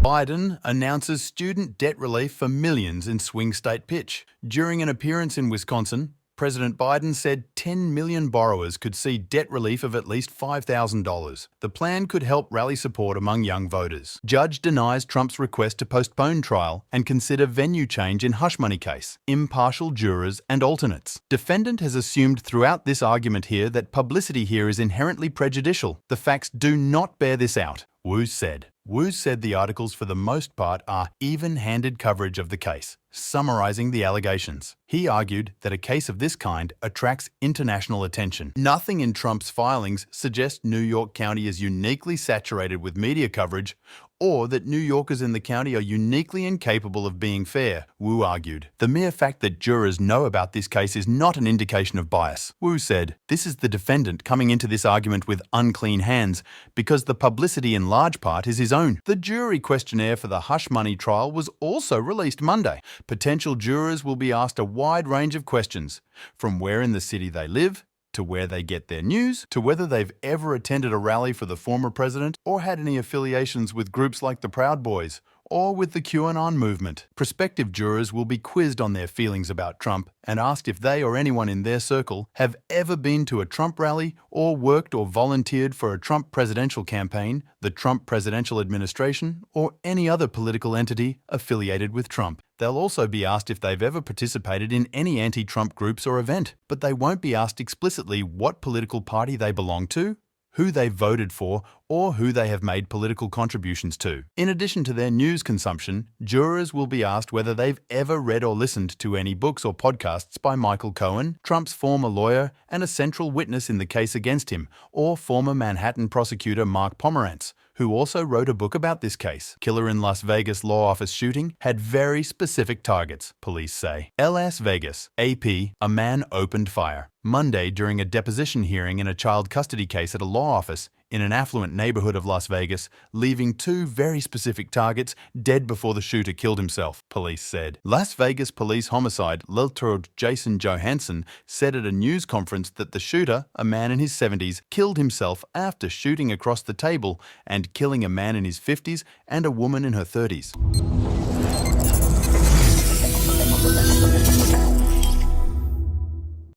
Biden announces student debt relief for millions in swing state pitch. During an appearance in Wisconsin, President Biden said 10 million borrowers could see debt relief of at least $5,000. The plan could help rally support among young voters. Judge denies Trump's request to postpone trial and consider venue change in hush money case. Impartial jurors and alternates. Defendant has assumed throughout this argument here that publicity here is inherently prejudicial. The facts do not bear this out, Wu said. Wu said the articles for the most part are even-handed coverage of the case, summarizing the allegations. He argued that a case of this kind attracts international attention. Nothing in Trump's filings suggests New York County is uniquely saturated with media coverage or that New Yorkers in the county are uniquely incapable of being fair, Wu argued. The mere fact that jurors know about this case is not an indication of bias. Wu said, "This is the defendant coming into this argument with unclean hands because the publicity in large part is his own." The jury questionnaire for the hush money trial was also released Monday. Potential jurors will be asked a wide range of questions, from where in the city they live, to where they get their news, to whether they've ever attended a rally for the former president or had any affiliations with groups like the Proud Boys or with the QAnon movement. Prospective jurors will be quizzed on their feelings about Trump and asked if they or anyone in their circle have ever been to a Trump rally or worked or volunteered for a Trump presidential campaign, the Trump presidential administration, or any other political entity affiliated with Trump. They'll also be asked if they've ever participated in any anti-Trump groups or event, but they won't be asked explicitly what political party they belong to, who they voted for, or who they have made political contributions to. In addition to their news consumption, jurors will be asked whether they've ever read or listened to any books or podcasts by Michael Cohen, Trump's former lawyer and a central witness in the case against him, or former Manhattan prosecutor Mark Pomerantz, who also wrote a book about this case. Killer in Las Vegas law office shooting had very specific targets, police say. Las Vegas, AP, a man opened fire Monday during a deposition hearing in a child custody case at a law office in an affluent neighborhood of Las Vegas, leaving two very specific targets dead before the shooter killed himself, police said. Las Vegas police homicide Lilturd Jason Johansson said at a news conference that the shooter, a man in his 70s, killed himself after shooting across the table and killing a man in his 50s and a woman in her 30s.